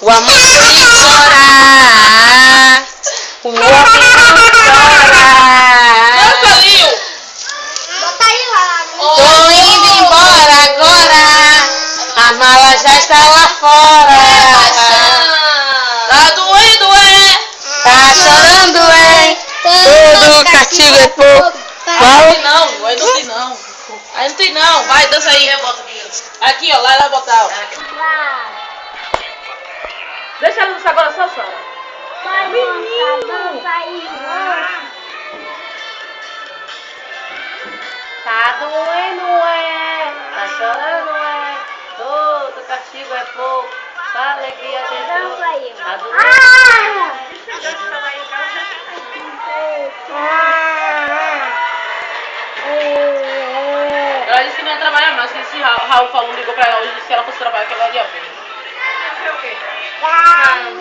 O amor tem que chorar. O homem não chora. Dança, Lil! Bota aí lá. Tô indo embora agora. A mala já está lá fora. Tá doendo, é? Tá chorando, hein? Todo castigo é pouco. Aí não, aí não tem não. Aí não tem não, vai, dança aí. Aqui, ó, lá ela vai botar, ó. Deixa ela dançar agora só, Sara. Vai, menino. Tá doendo, é? Tá chorando, é? Todo castigo é pouco. Só alegria tem Dança aí. Tá doendo. Ela disse que não ia trabalhar mais, que esse Raul falou, ligou pra ela hoje, disse que ela fosse trabalhar, que ela ia ver. Vai.